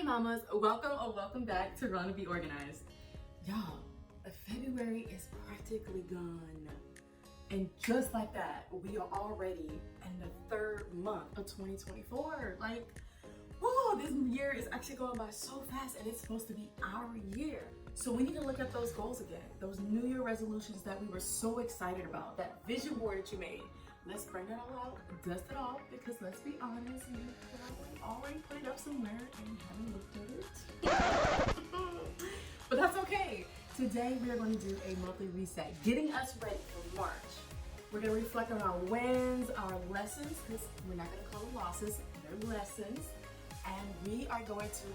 Hey mamas, welcome back to Run to Be Organized. Y'all, February is practically gone. And just like that, we are already in the third month of 2024. Like, whoa, this year is actually going by so fast and it's supposed to be our year. So we need to look at those goals again, those New Year resolutions that we were so excited about, that vision board that you made. Let's bring it all out, dust it off, because let's be honest, you probably already put it up somewhere and haven't looked at it. But that's okay. Today we are going to do a monthly reset, getting us ready for March. We're going to reflect on our wins, our lessons, because we're not going to call them losses, they're lessons. And we are going to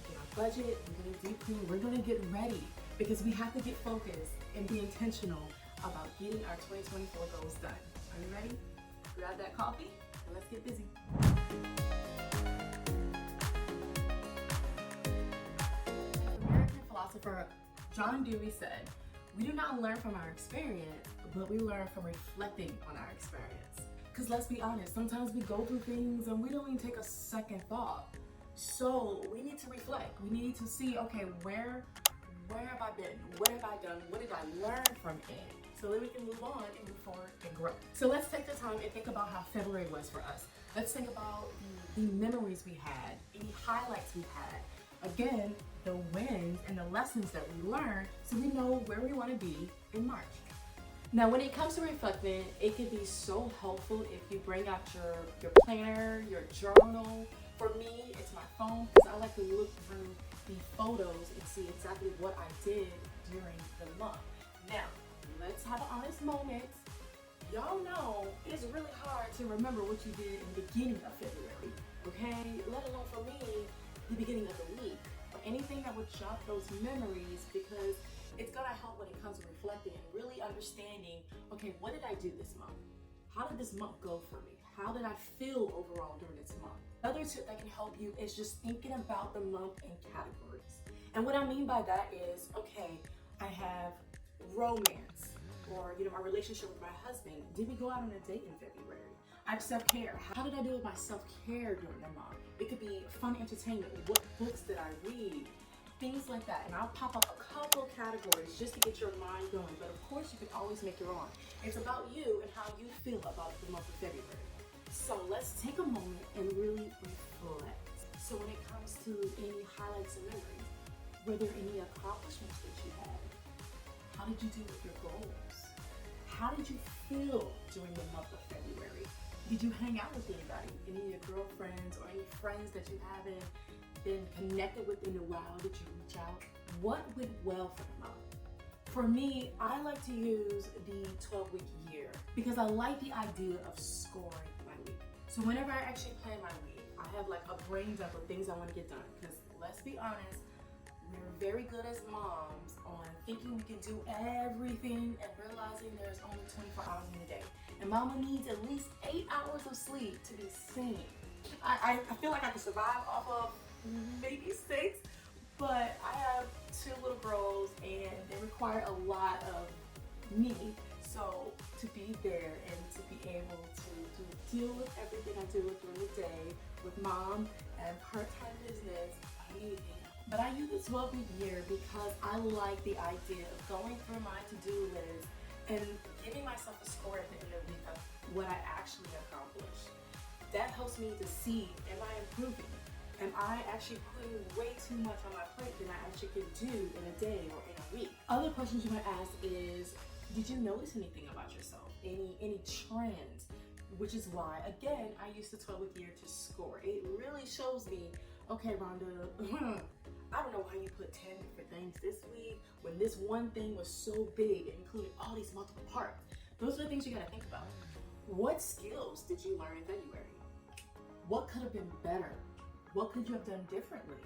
get our budget, we're going to deep clean, we're going to get ready, because we have to get focused and be intentional about getting our 2024 goals done. Are you ready? Grab that coffee and let's get busy. American philosopher John Dewey said, "We do not learn from our experience, but we learn from reflecting on our experience." Because let's be honest, sometimes we go through things and we don't even take a second thought. So we need to reflect. We need to see, okay, where have I been? What have I done? What did I learn from it? So that we can move on and move forward and grow. So let's take the time and think about how February was for us. Let's think about the memories we had, any highlights we had. Again, the wins and the lessons that we learned, so we know where we want to be in March. Now, when it comes to reflecting, it can be so helpful if you bring out your planner, your journal. For me, it's my phone, because I like to look through the photos and see exactly what I did during the month. Now, let's have an honest moment. Y'all know it's really hard to remember what you did in the beginning of February, okay? Let alone for me, the beginning of the week, or anything that would jog those memories, because it's gonna help when it comes to reflecting and really understanding, okay, what did I do this month? How did this month go for me? How did I feel overall during this month? Another tip that can help you is just thinking about the month in categories. And what I mean by that is, okay, I have romance, or my relationship with my husband. Did we go out on a date in February? I have self-care. How did I do with my self-care during the month? It could be fun entertainment. What books did I read? Things like that. And I'll pop up a couple categories just to get your mind going. But of course, you can always make your own. It's about you and how you feel about the month of February. So let's take a moment and really reflect. So when it comes to any highlights and memories, were there any accomplishments that you had? How did you do with your goals? How did you feel during the month of February? Did you hang out with anybody? Any of your girlfriends or any friends that you haven't been connected with in a while? Did you reach out? What went well for the month? For me, I like to use the 12-week year because I like the idea of scoring my week. So whenever I actually plan my week, I have like a brain dump of things I want to get done, because let's be honest, we're very good as moms on thinking we can do everything and realizing there's only 24 hours in a day. And mama needs at least 8 hours of sleep to be sane. I feel like I can survive off of maybe 6, but I have 2 little girls and they require a lot of me. So to be there and to be able to deal with everything I deal with during the day with mom and part-time business, I need it. But I use the 12-week year because I like the idea of going through my to-do list and giving myself a score at the end of the week of what I actually accomplished. That helps me to see, am I improving? Am I actually putting way too much on my plate than I actually can do in a day or in a week? Other questions you might ask is, did you notice anything about yourself? Any trends? Which is why, again, I use the 12-week year to score. It really shows me, okay, Rhonda, I don't know why you put 10 different things this week when this one thing was so big and included all these multiple parts. Those are the things you gotta think about. What skills did you learn in February? What could have been better? What could you have done differently?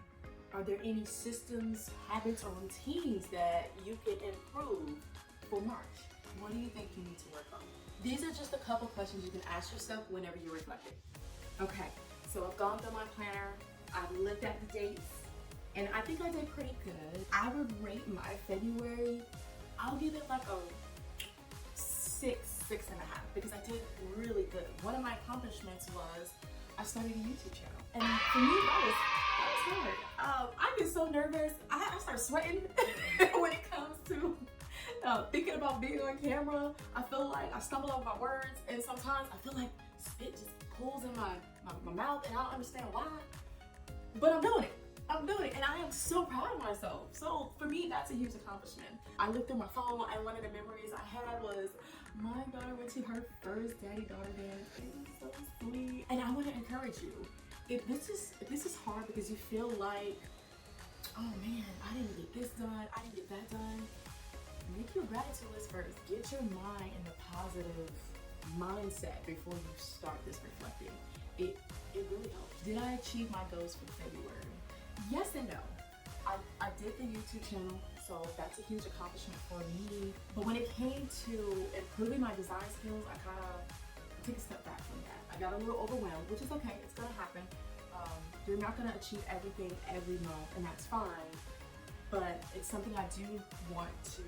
Are there any systems, habits, or routines that you can improve for March? What do you think you need to work on? These are just a couple questions you can ask yourself whenever you're reflecting. Okay, so I've gone through my planner, I've looked at the dates, and I think I did pretty good. I would rate my February, I'll give it like a 6.5, because I did really good. One of my accomplishments was I started a YouTube channel. And for me, that was hard. so nervous. I start sweating when it comes to thinking about being on camera. I feel like I stumble over my words, and sometimes I feel like spit just pulls in my mouth, and I don't understand why. But I'm doing it. I'm doing it, and I am so proud of myself. So for me, that's a huge accomplishment. I looked through my phone, and one of the memories I had was my daughter went to her first daddy-daughter dance. It was so sweet. And I want to encourage you. If this is hard because you feel like, oh man, I didn't get this done, I didn't get that done, make your gratitude list first. Get your mind in the positive mindset before you start this reflecting. It really helps. Did I achieve my goals for February? Yes and no. I did the YouTube channel, so that's a huge accomplishment for me. But when it came to improving my design skills, I kind of took a step back from that. I got a little overwhelmed, which is okay. It's gonna happen. You're not gonna achieve everything every month, and that's fine. But it's something I do want to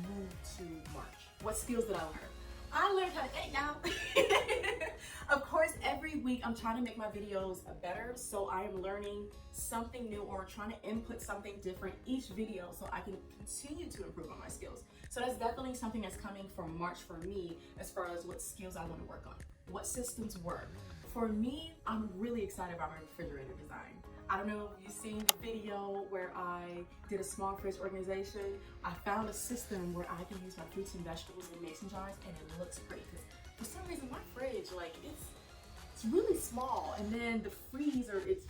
move to March. What skills did I learn? I learned how to edit, y'all. Of course, every week I'm trying to make my videos better, so I am learning something new or trying to input something different each video so I can continue to improve on my skills. So that's definitely something that's coming from March for me as far as what skills I want to work on. What systems work. For me, I'm really excited about my refrigerator design. I don't know if you've seen the video where I did a small fridge organization. I found a system where I can use my fruits and vegetables in mason jars, and it looks pretty. Because for some reason, my fridge, like, it's really small, and then the freezer, it's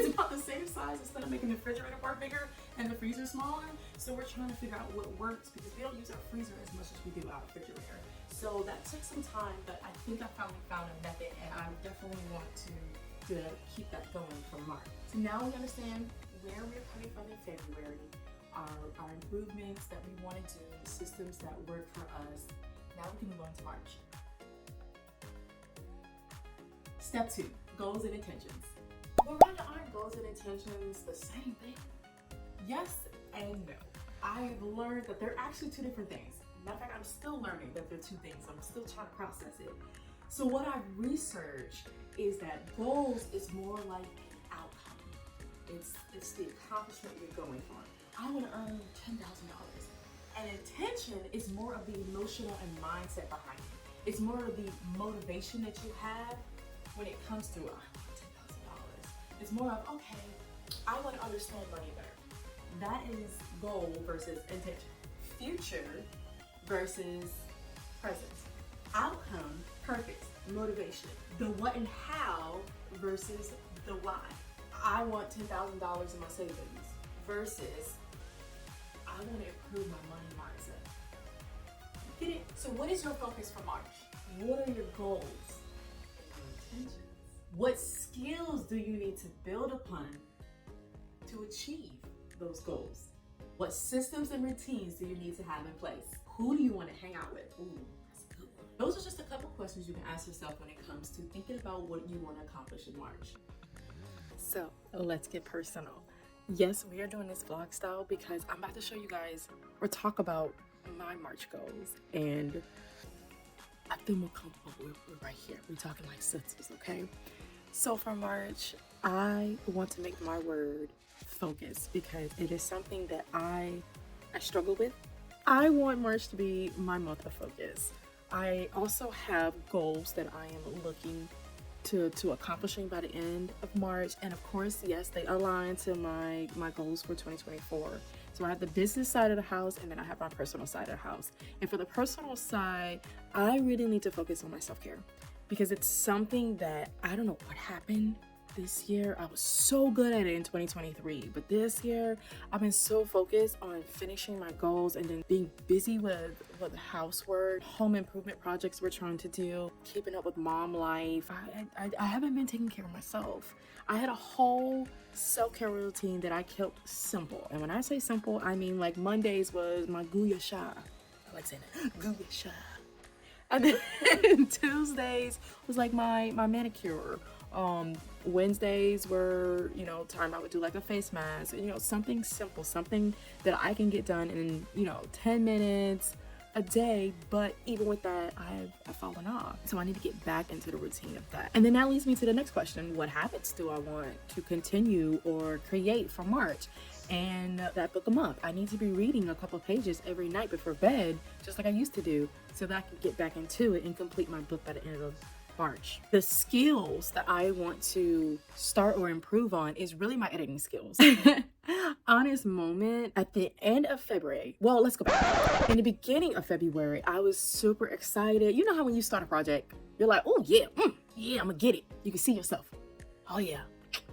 about the same size. Instead of making the refrigerator part bigger and the freezer smaller, so we're trying to figure out what works because we don't use our freezer as much as we do our refrigerator. So that took some time, but I think I finally found a method, and I definitely want to keep that going for March. So now we understand where we're coming from in February, our improvements that we want to do, the systems that work for us. Now we can move on to March. Step 2, goals and intentions. Well, rather aren't goals and intentions the same thing? Yes and no. I've learned that they're actually two different things. Matter of fact, I'm still learning that they're two things. I'm still trying to process it. So what I've researched is that goals is more like the outcome. It's the accomplishment you're going for. I want to earn $10,000. And intention is more of the emotional and mindset behind it. It's more of the motivation that you have when it comes to, I want $10,000. It's more of, okay, I want to understand money better. That is goal versus intention. Future versus present. Outcome, purpose, motivation. The what and how versus the why. I want $10,000 in my savings versus I want to improve my money mindset. Get it? So what is your focus for March? What are your goals and your intentions? What skills do you need to build upon to achieve those goals? What systems and routines do you need to have in place? Who do you want to hang out with? Ooh, that's a good one. Those are just a couple questions you can ask yourself when it comes to thinking about what you want to accomplish in March. So let's get personal. Yes, we are doing this vlog style because I'm about to show you guys or talk about my March goals, and I feel more comfortable. We're right here. We're talking like sisters, okay? So for March, I want to make my word focus because it is something that I struggle with. I want March to be my month of focus. I also have goals that I am looking to accomplishing by the end of March, and of course, yes, they align to my goals for 2024. So I have the business side of the house, and then I have my personal side of the house. And for the personal side, I really need to focus on my self-care because it's something that I don't know what happened this year. I was so good at it in 2023, but this year I've been so focused on finishing my goals and then being busy with the housework, home improvement projects we're trying to do, keeping up with mom life. I haven't been taking care of myself. I had a whole self-care routine that I kept simple. And when I say simple, I mean like Mondays was my Guya Sha. I like saying that, Guya Sha. And then Tuesdays was like my manicure. Wednesdays were, time I would do like a face mask, something simple, something that I can get done in, 10 minutes a day. But even with that, I've fallen off. So I need to get back into the routine of that. And then that leads me to the next question. What habits do I want to continue or create for March? and that book a month. I need to be reading a couple pages every night before bed, just like I used to do, so that I can get back into it and complete my book by the end of March. The skills that I want to start or improve on is really my editing skills. Honest moment, at the end of February, well, let's go back. In the beginning of February, I was super excited. You know how when you start a project, you're like, oh yeah, yeah, I'm gonna get it. You can see yourself. Oh yeah,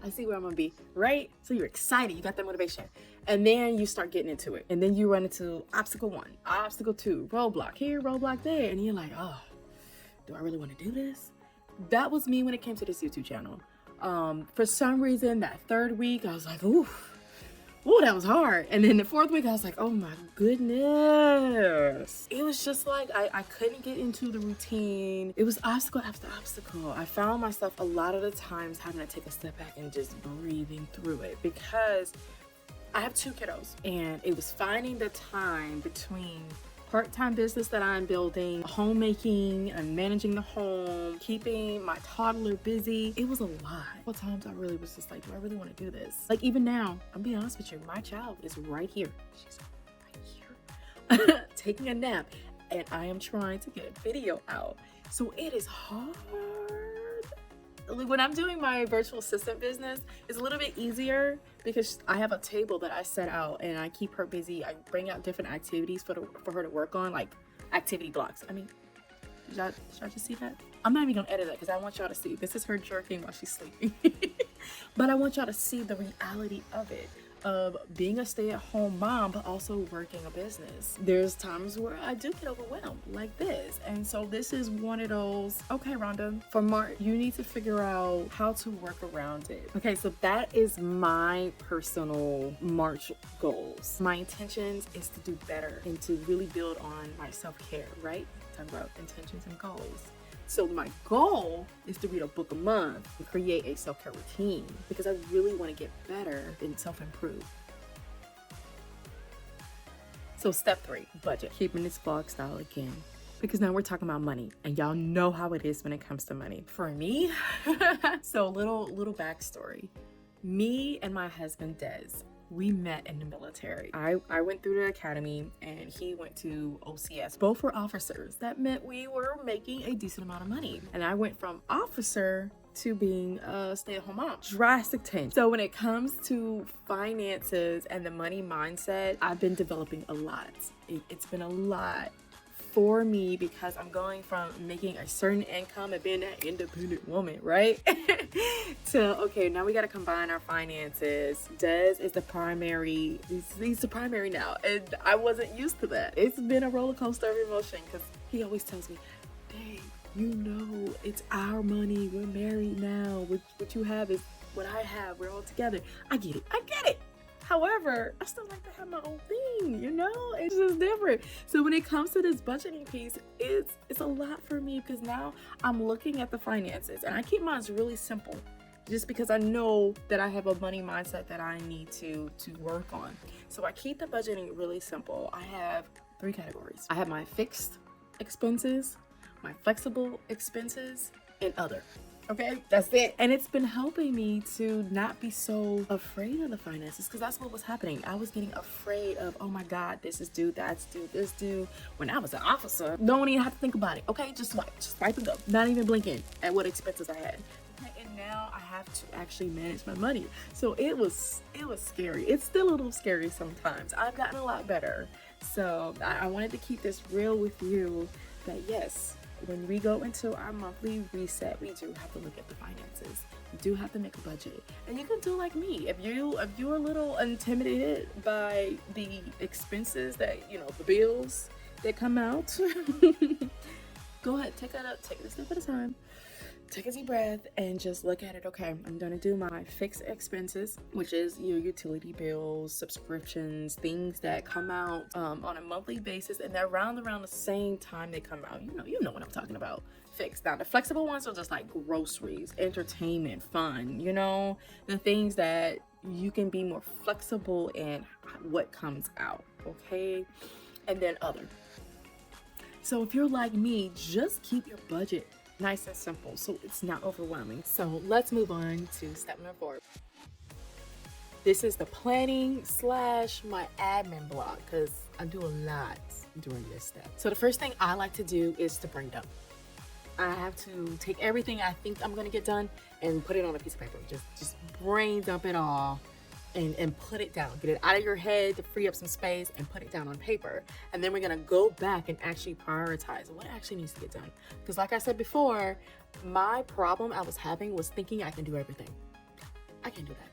I see where I'm gonna be, right? So you're excited, you got that motivation. And then you start getting into it. And then you run into obstacle 1, obstacle 2, roadblock here, roadblock there. And you're like, oh, do I really want to do this? That was me when it came to this YouTube channel. For some reason, that 3rd week, I was like, ooh, that was hard. And then the 4th week, I was like, oh my goodness. It was just like, I couldn't get into the routine. It was obstacle after obstacle. I found myself a lot of the times having to take a step back and just breathing through it, because I have 2 kiddos, and it was finding the time between part-time business that I'm building, homemaking and managing the home, keeping my toddler busy. It was a lot. What times I really was just like, do I really want to do this? Like even now, I'm being honest with you, my child is right here. She's right here taking a nap, and I am trying to get a video out. So it is hard. When I'm doing my virtual assistant business, it's a little bit easier because I have a table that I set out and I keep her busy. I bring out different activities for her to work on, like activity blocks. I mean, should I just see that? I'm not even gonna edit that because I want y'all to see. This is her jerking while she's sleeping. But I want y'all to see the reality of it, of being a stay-at-home mom, but also working a business. There's times where I do get overwhelmed like this. And so this is one of those, okay, Rhonda, for March, you need to figure out how to work around it. Okay, so that is my personal March goals. My intentions is to do better and to really build on my self-care, right? Talking about intentions and goals. So my goal is to read a book a month and create a self-care routine, because I really want to get better and self-improve. So step 3, budget. Keeping this vlog style again, because now we're talking about money, and y'all know how it is when it comes to money. For me, so little backstory. Me and my husband, Des, we met in the military. I went through the academy and he went to OCS. Both were officers. That meant we were making a decent amount of money. And I went from officer to being a stay-at-home mom. Drastic change. So when it comes to finances and the money mindset, I've been developing a lot. It's been a lot for me, because I'm going from making a certain income and being that independent woman, right? To, okay, now we got to combine our finances. Des is the primary, he's the primary now. And I wasn't used to that. It's been a roller coaster of emotion, because he always tells me, babe, you know, it's our money. We're married now. What you have is what I have. We're all together. I get it. However, I still like to have my own thing, you know? It's just different. So when it comes to this budgeting piece, it's a lot for me, because now I'm looking at the finances, and I keep mine really simple, just because I know that I have a money mindset that I need to work on. So I keep the budgeting really simple. I have 3 categories. I have my fixed expenses, my flexible expenses, and other. Okay, that's it. And it's been helping me to not be so afraid of the finances, because that's what was happening. I was getting afraid of, oh my God, this is due, that's due, this due. When I was an officer, don't even have to think about it. Okay, just swipe and go. Not even blinking at what expenses I had. And now I have to actually manage my money. So it was scary. It's still a little scary sometimes. I've gotten a lot better. So I wanted to keep this real with you, that yes, when we go into our monthly reset, we do have to look at the finances. We do have to make a budget. And you can do like me. If you're a little intimidated by the expenses that, the bills that come out, go ahead, take it a step at a time. Take a deep breath and just look at it. Okay, I'm gonna do my fixed expenses, which is your utility bills, subscriptions, things that come out on a monthly basis, and they're around the same time they come out. You know what I'm talking about. Fixed. Now the flexible ones are just like groceries, entertainment, fun. The things that you can be more flexible in what comes out. Okay, and then other. So if you're like me, just keep your budget nice and simple, so it's not overwhelming. So let's move on to step number 4. This is the planning slash my admin block because I do a lot during this step. So the first thing I like to do is to brain dump. I have to take everything I think I'm gonna get done and put it on a piece of paper. Just brain dump it all and put it down. Get it out of your head to free up some space and put it down on paper. And then we're gonna go back and actually prioritize what actually needs to get done. Because like I said before, my problem I was having was thinking I can do everything. I can't do that.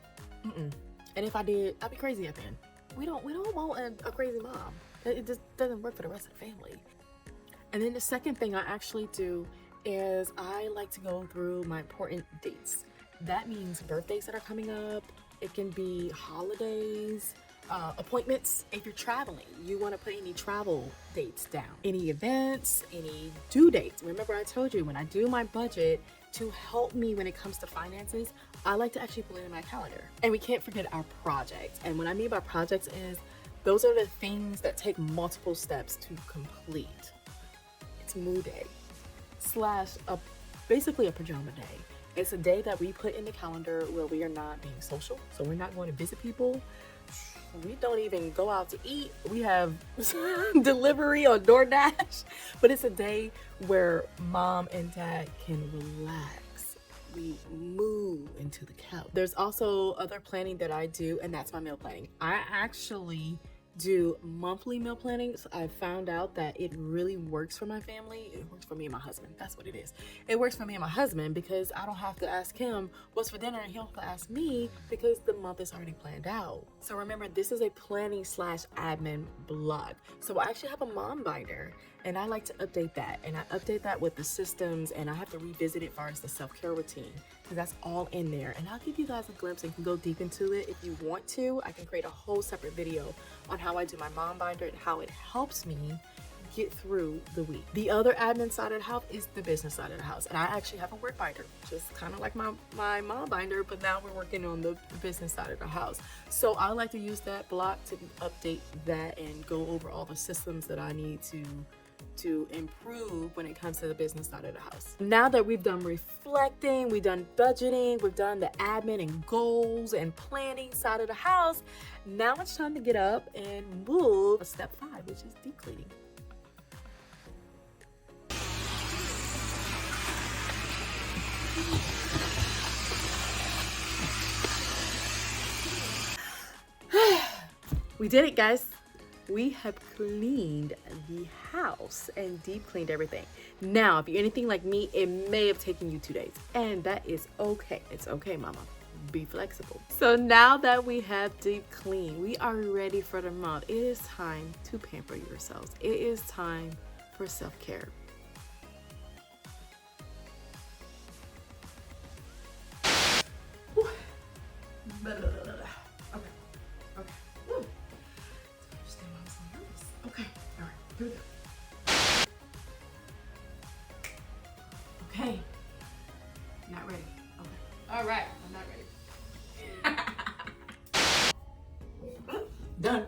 And if I did, I'd be crazy at the end. We don't want a crazy mom. It just doesn't work for the rest of the family. And then the second thing I actually do is I like to go through my important dates. That means birthdays that are coming up. It can be holidays, appointments. If you're traveling, you want to put any travel dates down. Any events, any due dates. Remember I told you when I do my budget to help me when it comes to finances, I like to actually put it in my calendar. And we can't forget our projects. And what I mean by projects is those are the things that take multiple steps to complete. It's Moo Day slash basically a pajama day. It's a day that we put in the calendar where we are not being social. So we're not going to visit people. We don't even go out to eat. We have delivery on DoorDash. But it's a day where mom and dad can relax. We move into the couch. There's also other planning that I do, and that's my meal planning. I actually do monthly meal planning. So I found out that it really works for my family. It works for me and my husband. That's what it is. It works for me and my husband because I don't have to ask him what's for dinner and he'll have to ask me because the month is already planned out. So remember, this is a planning slash admin blog. So I actually have a mom binder and I like to update that. And I update that with the systems and I have to revisit it as far as the self-care routine because that's all in there. And I'll give you guys a glimpse and can go deep into it if you want to. I can create a whole separate video on how I do my mom binder and how it helps me get through the week. The other admin side of the house is the business side of the house. And I actually have a work binder, just kind of like my mom binder, but now we're working on the business side of the house. So I like to use that block to update that and go over all the systems that I need to improve when it comes to the business side of the house. Now that we've done reflecting, we've done budgeting, we've done the admin and goals and planning side of the house, now it's time to get up and move to step 5, which is deep cleaning. We did it, guys. We have cleaned the house and deep cleaned everything. Now, if you're anything like me, it may have taken you 2 days, and that is okay. It's okay, mama. Be flexible. So now that we have deep clean, we are ready for the month. It is time to pamper yourselves. It is time for self-care. Here we go. Okay. Not ready. Okay. All right. I'm not ready. Done.